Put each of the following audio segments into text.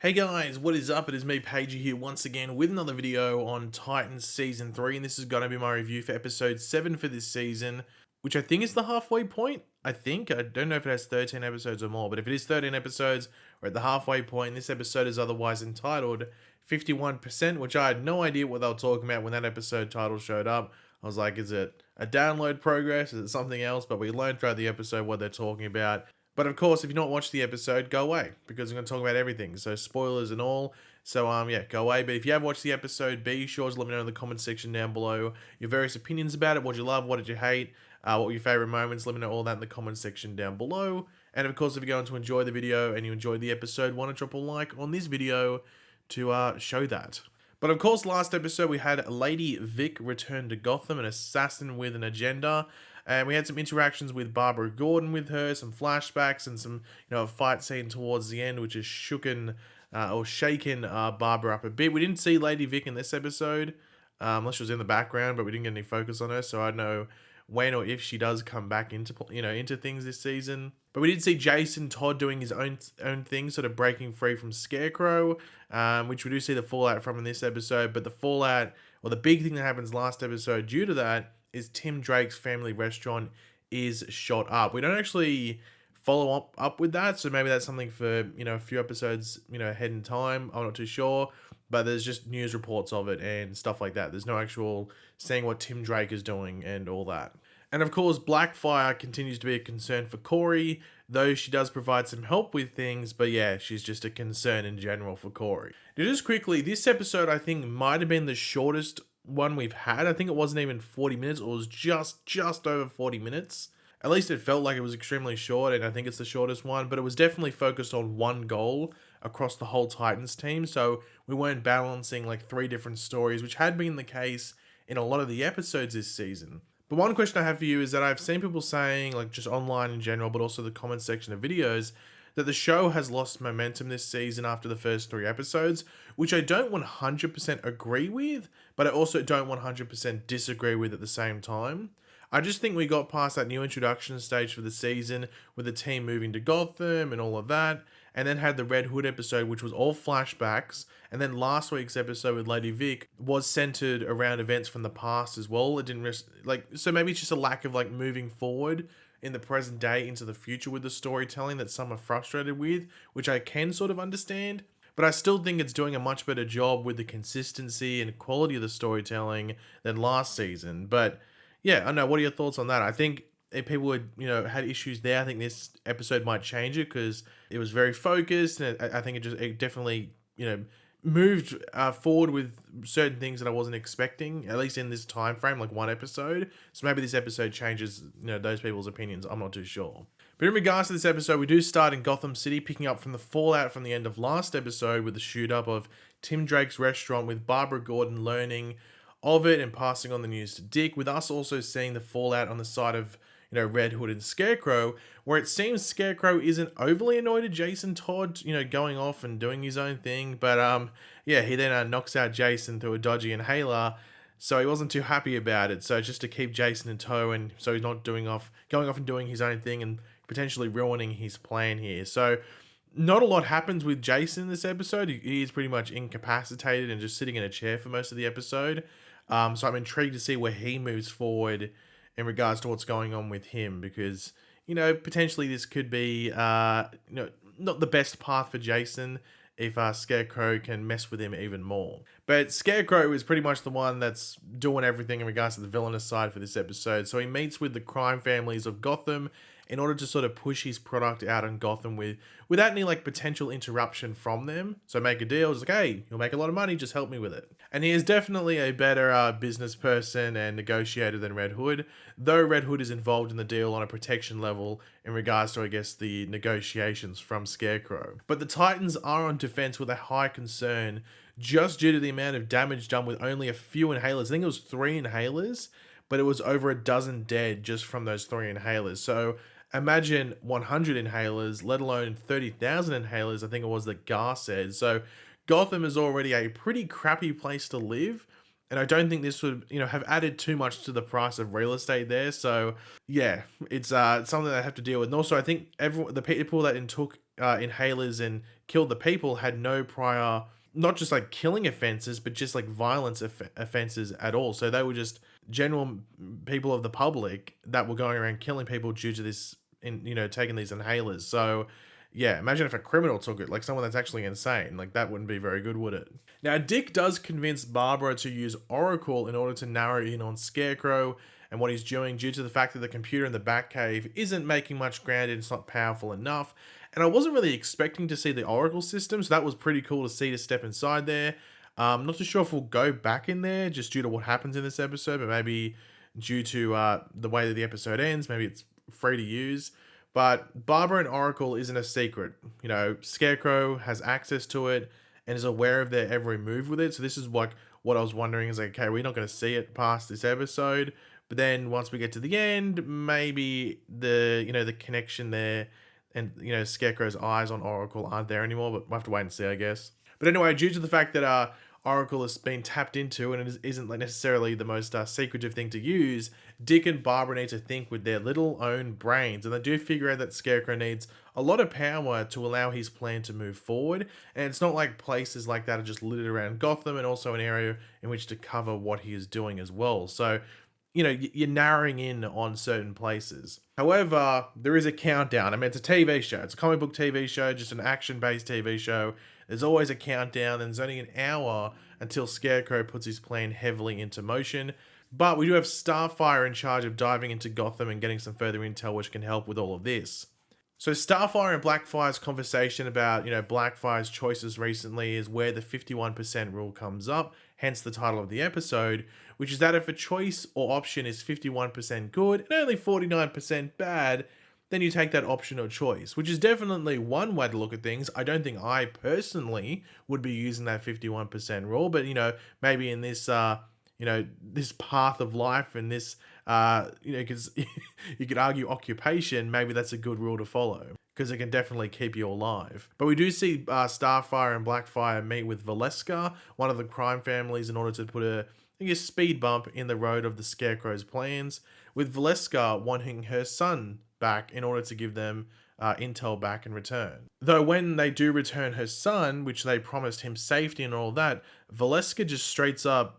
Hey guys, what is up? It is me, Pagey, here once again with another video on Titans Season 3, and this is going to be my review for Episode 7 for this season, which I think is the halfway point. I don't know if it has 13 episodes or more, but if it is 13 episodes, we're at the halfway point. This episode is otherwise entitled 51%, which I had no idea what they were talking about when that episode title showed up. I was like, is it a download progress? Is it something else? But we learned throughout the episode what they're talking about. But of course, if you've not watched the episode, go away because I'm going to talk about everything. So spoilers and all. So yeah, go away. But if you have watched the episode, be sure to let me know in the comment section down below your various opinions about it. What did you love? What did you hate? What were your favorite moments? Let me know all that in the comment section down below. And of course, if you're going to enjoy the video and you enjoyed the episode, why not drop a like on this video to show that. But of course, last episode we had Lady Vic return to Gotham, an assassin with an agenda. And we had some interactions with Barbara Gordon with her, some flashbacks, and some, a fight scene towards the end, which has shaken Barbara up a bit. We didn't see Lady Vic in this episode, unless she was in the background, but we didn't get any focus on her, so I don't know when or if she does come back into things this season. But we did see Jason Todd doing his own thing, sort of breaking free from Scarecrow, which we do see the fallout from in this episode. But the fallout, or the big thing that happens last episode due to that, is Tim Drake's family restaurant is shot up. We don't actually follow up with that, so maybe that's something for a few episodes ahead in time. I'm not too sure, but there's just news reports of it and stuff like that. There's no actual saying what Tim Drake is doing and all that. And of course, Blackfire continues to be a concern for Corey, though she does provide some help with things, but yeah, she's just a concern in general for Corey. Now, just quickly, this episode I think might have been the shortest one we've had. I think it wasn't even 40 minutes, or it was just over 40 minutes. At least it felt like it was extremely short, and I think it's the shortest one, but it was definitely focused on one goal across the whole Titans team, so we weren't balancing like 3 different stories, which had been the case in a lot of the episodes this season. But one question I have for you is that I've seen people saying, like just online in general, but also the comment section of videos, that the show has lost momentum this season after the first 3 episodes, which I don't 100% agree with, but I also don't 100% disagree with at the same time. I just think we got past that new introduction stage for the season with the team moving to Gotham and all of that, and then had the Red Hood episode, which was all flashbacks, and then last week's episode with Lady Vic was centered around events from the past as well. It didn't so maybe it's just a lack of moving forward in the present day into the future with the storytelling that some are frustrated with, which I can sort of understand. But I still think it's doing a much better job with the consistency and quality of the storytelling than last season. But yeah, I know. What are your thoughts on that? I think if people had, had issues there, I think this episode might change it because it was very focused, and I think it definitely, moved forward with certain things that I wasn't expecting, at least in this time frame, like one episode. So maybe this episode changes, those people's opinions. I'm not too sure. But in regards to this episode, we do start in Gotham City, picking up from the fallout from the end of last episode with the shoot up of Tim Drake's restaurant, with Barbara Gordon learning of it and passing on the news to Dick, with us also seeing the fallout on the side of Red Hood and Scarecrow, where it seems Scarecrow isn't overly annoyed at Jason Todd, going off and doing his own thing. But yeah, he then knocks out Jason through a dodgy inhaler, so he wasn't too happy about it. So just to keep Jason in tow, and so he's not going off and doing his own thing and potentially ruining his plan here. So not a lot happens with Jason in this episode. He is pretty much incapacitated and just sitting in a chair for most of the episode. So I'm intrigued to see where he moves forward in regards to what's going on with him, because potentially this could be not the best path for Jason if Scarecrow can mess with him even more. But Scarecrow is pretty much the one that's doing everything in regards to the villainous side for this episode. So he meets with the crime families of Gotham in order to sort of push his product out in Gotham without any potential interruption from them. So make a deal. It's like, hey, you'll make a lot of money, just help me with it. And he is definitely a better business person and negotiator than Red Hood, though Red Hood is involved in the deal on a protection level in regards to, I guess, the negotiations from Scarecrow. But the Titans are on defense with a high concern just due to the amount of damage done with only a few inhalers. I think it was 3 inhalers, but it was over a dozen dead just from those 3 inhalers. So imagine 100 inhalers, let alone 30,000 inhalers, I think it was that Gar said. So Gotham is already a pretty crappy place to live, And I don't think this would, have added too much to the price of real estate there. So yeah, it's something that I have to deal with. And also, I think the people that took inhalers and killed the people had no prior, not just like killing offenses, but just like violence offenses at all. So they were just general people of the public that were going around killing people due to this, taking these inhalers. So yeah, imagine if a criminal took it, like someone that's actually insane. Like that wouldn't be very good, would it? Now, Dick does convince Barbara to use Oracle in order to narrow in on Scarecrow and what he's doing due to the fact that the computer in the Batcave isn't making much ground and it's not powerful enough. And I wasn't really expecting to see the Oracle system, so that was pretty cool to see, to step inside there. Not too sure if we'll go back in there just due to what happens in this episode, but maybe due to the way that the episode ends, maybe it's free to use. But Barbara and Oracle isn't a secret. Scarecrow has access to it and is aware of their every move with it. So this is what I was wondering is like, okay, we're not going to see it past this episode. But then once we get to the end, maybe the connection there and, Scarecrow's eyes on Oracle aren't there anymore, but we'll have to wait and see, I guess. But anyway, due to the fact that Oracle has been tapped into and it isn't like necessarily the most secretive thing to use, Dick and Barbara need to think with their little own brains, and they do figure out that Scarecrow needs a lot of power to allow his plan to move forward. And it's not like places like that are just littered around Gotham, and also an area in which to cover what he is doing as well. So you're narrowing in on certain places. However, there is a countdown. I mean, it's a TV show. It's a comic book TV show, just an action-based TV show. There's always a countdown, and there's only an hour until Scarecrow puts his plan heavily into motion. But we do have Starfire in charge of diving into Gotham and getting some further intel which can help with all of this. So Starfire and Blackfire's conversation about, Blackfire's choices recently is where the 51% rule comes up, hence the title of the episode, which is that if a choice or option is 51% good and only 49% bad, then you take that option or choice, which is definitely one way to look at things. I don't think I personally would be using that 51% rule, but, maybe in this, this path of life and this, because you could argue occupation, maybe that's a good rule to follow because it can definitely keep you alive. But we do see Starfire and Blackfire meet with Valeska, one of the crime families, in order to put a speed bump in the road of the Scarecrow's plans, with Valeska wanting her son back in order to give them intel back in return. Though when they do return her son, which they promised him safety and all that, Valeska just straight up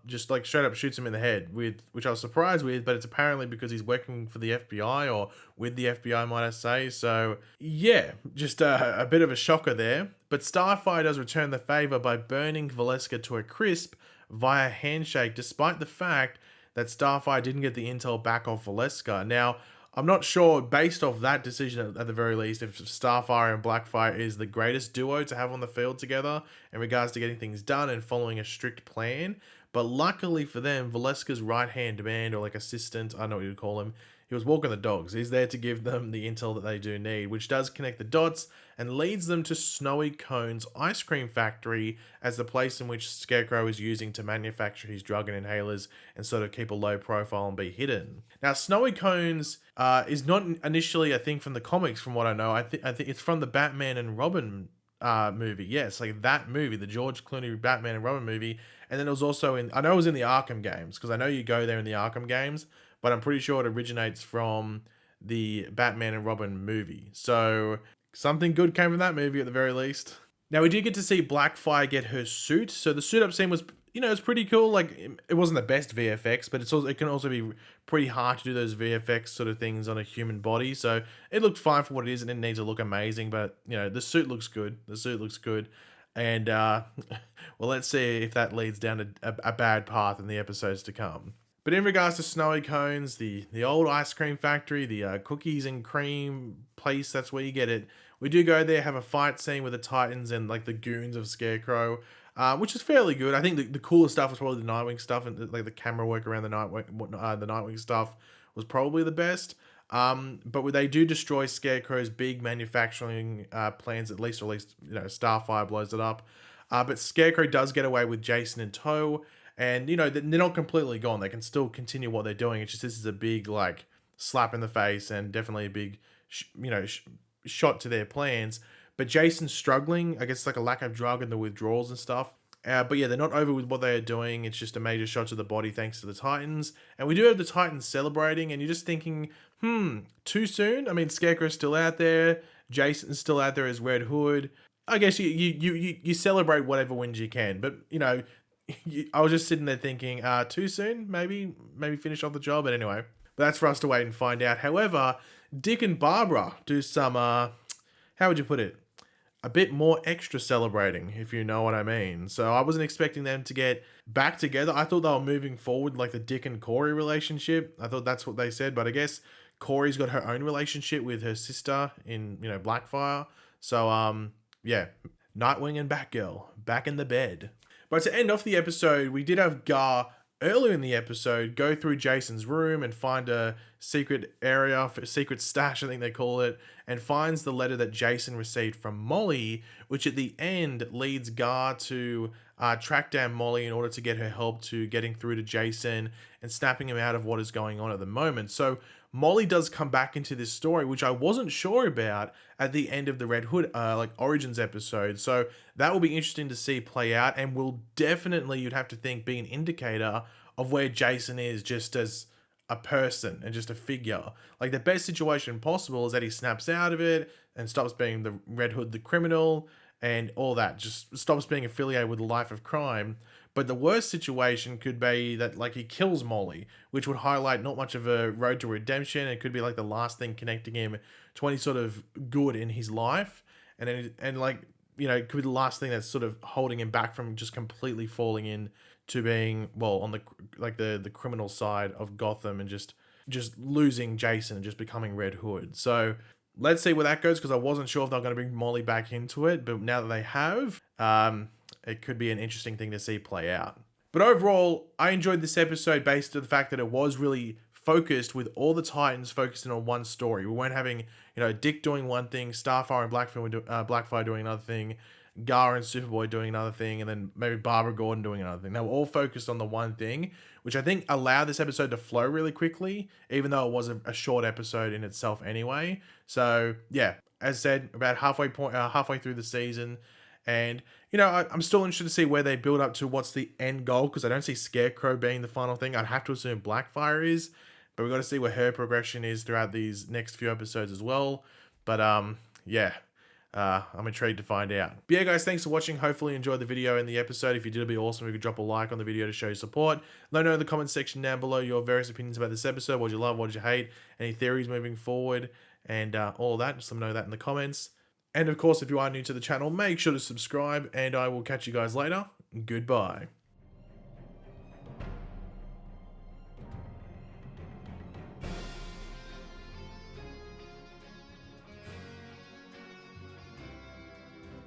shoots him in the head, which I was surprised with, but it's apparently because he's working for the FBI, or with the FBI, might I say. So yeah, just a bit of a shocker there. But Starfire does return the favor by burning Valeska to a crisp via handshake, despite the fact that Starfire didn't get the intel back off Valeska. Now, I'm not sure, based off that decision at the very least, if Starfire and Blackfire is the greatest duo to have on the field together in regards to getting things done and following a strict plan. But luckily for them, Valeska's right-hand man, or like assistant, I don't know what you'd call him, he was walking the dogs. He's there to give them the intel that they do need, which does connect the dots and leads them to Snowy Cone's ice cream factory as the place in which Scarecrow is using to manufacture his drug and inhalers and sort of keep a low profile and be hidden. Now, Snowy Cone's is not initially a thing from the comics, from what I know. I think it's from the Batman and Robin movie. Yes, like that movie, the George Clooney Batman and Robin movie. And then it was also I know it was in the Arkham games, because I know you go there in the Arkham games, but I'm pretty sure it originates from the Batman and Robin movie. So something good came from that movie at the very least. Now, we did get to see Blackfire get her suit. So the suit up scene was, it's pretty cool. Like, it wasn't the best VFX, but it can also be pretty hard to do those VFX sort of things on a human body. So it looked fine for what it is. It didn't need to look amazing, but, the suit looks good. The suit looks good. And, well, let's see if that leads down a bad path in the episodes to come. But in regards to Snowy Cones, the old ice cream factory, the cookies and cream place, that's where you get it. We do go there, have a fight scene with the Titans and like the goons of Scarecrow, which is fairly good. I think the coolest stuff was probably the Nightwing stuff, and like the camera work around the Nightwing stuff was probably the best. But they do destroy Scarecrow's big manufacturing plans, at least Starfire blows it up. But Scarecrow does get away with Jason in tow. And, they're not completely gone. They can still continue what they're doing. It's just this is a big, slap in the face and definitely a big, shot to their plans. But Jason's struggling. I guess it's like a lack of drug and the withdrawals and stuff. But yeah, they're not over with what they are doing. It's just a major shot to the body thanks to the Titans. And we do have the Titans celebrating, and you're just thinking, too soon? I mean, Scarecrow's still out there. Jason's still out there as Red Hood. I guess you celebrate whatever wins you can. But, I was just sitting there thinking, too soon? Maybe finish off the job. But anyway, but that's for us to wait and find out. However, Dick and Barbara do some, how would you put it? A bit more extra celebrating, if you know what I mean. So I wasn't expecting them to get back together. I thought they were moving forward like the Dick and Corey relationship. I thought that's what they said, but I guess Corey's got her own relationship with her sister in, Blackfire. So, yeah, Nightwing and Batgirl back in the bed. But to end off the episode, we did have Gar earlier in the episode go through Jason's room and find a secret area, a secret stash, I think they call it, and finds the letter that Jason received from Molly, which at the end leads Gar to track down Molly in order to get her help to getting through to Jason and snapping him out of what is going on at the moment. So Molly does come back into this story, which I wasn't sure about at the end of the Red Hood Origins episode. So that will be interesting to see play out, and will definitely, you'd have to think, be an indicator of where Jason is just as a person and just a figure. Like, the best situation possible is that he snaps out of it and stops being the Red Hood, the criminal, and all that, just stops being affiliated with the life of crime. But the worst situation could be that, like, he kills Molly, which would highlight not much of a road to redemption. It could be like the last thing connecting him to any sort of good in his life, and then, it could be the last thing that's sort of holding him back from just completely falling in to being, well, on the criminal side of Gotham, and just losing Jason and just becoming Red Hood. So let's see where that goes, because I wasn't sure if they're going to bring Molly back into it, but now that they have, it could be an interesting thing to see play out. But overall, I enjoyed this episode based on the fact that it was really focused, with all the Titans focusing on one story. We weren't having, Dick doing one thing, Starfire and Blackfire doing another thing, Gar and Superboy doing another thing, and then maybe Barbara Gordon doing another thing. They were all focused on the one thing, which I think allowed this episode to flow really quickly, even though it was a short episode in itself anyway. So yeah, as said, about halfway through the season, and I'm still interested to see where they build up to what's the end goal, because I don't see Scarecrow being the final thing. I'd have to assume Blackfire is, but we've got to see where her progression is throughout these next few episodes as well. But yeah. I'm intrigued to find out. But yeah, guys, thanks for watching. Hopefully you enjoyed the video and the episode. If you did, it'd be awesome if you could drop a like on the video to show your support. Let me know in the comment section down below your various opinions about this episode. What you love, what you hate, any theories moving forward, and all that. Just let me know that in the comments. And of course, if you are new to the channel, make sure to subscribe, and I will catch you guys later. Goodbye.